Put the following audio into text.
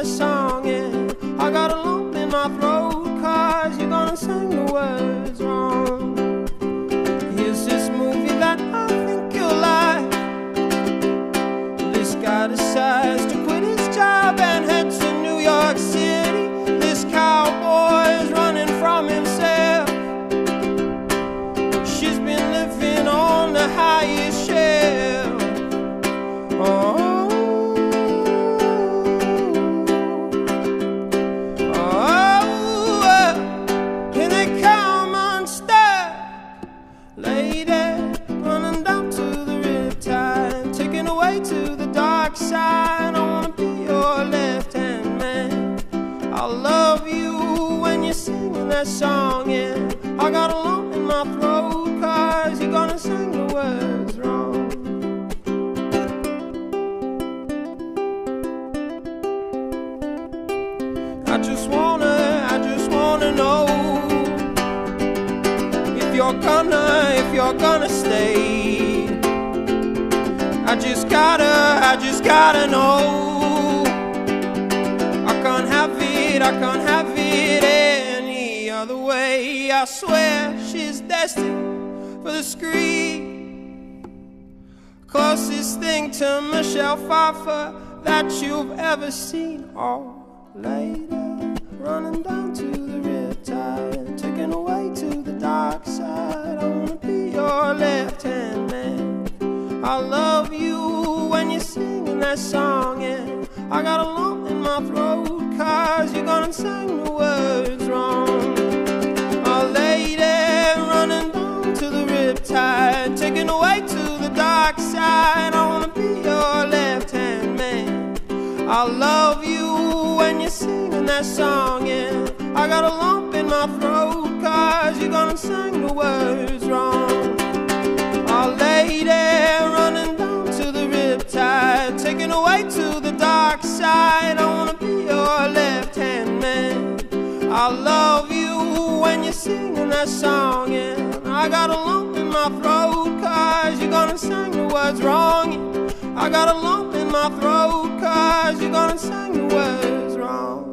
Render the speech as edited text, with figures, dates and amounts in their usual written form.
that song, and I got a lump in my throat, 'cause you're gonna sing the words wrong. Here's this movie that I think you'll like. This guy decides to quit his job and head to New York City. This cowboy's running from himself. She's been living on the highest shelf. Oh. To the dark side, I wanna be your left-hand man. I love you when you're singing that song, and I got a lump in my throat, 'cause you're gonna sing the words wrong. I just wanna know if you're gonna stay. I just gotta know. I can't have it any other way. I swear she's destined for the screen. Closest thing to Michelle Pfeiffer that you've ever seen. Oh, lady, running down to the Riptide, taken away to the dark side. I wanna be your left-hand man. I love you when you're singing that song, and I got a lump in my throat, 'cause you're gonna sing the words wrong. A lady running down to the Riptide, taken away to the dark side. I wanna be your left-hand man. I love you when you're singing that song, and I got a lump in my throat, 'cause you're gonna sing the words wrong. A lady running down to the Riptide, taken away to the dark side. I wanna be your left-hand man. I love you when you're singing that song, and I got a lump in my throat, 'cause you're gonna sing the words wrong. I got a lump in my throat, 'cause you're gonna sing the words wrong.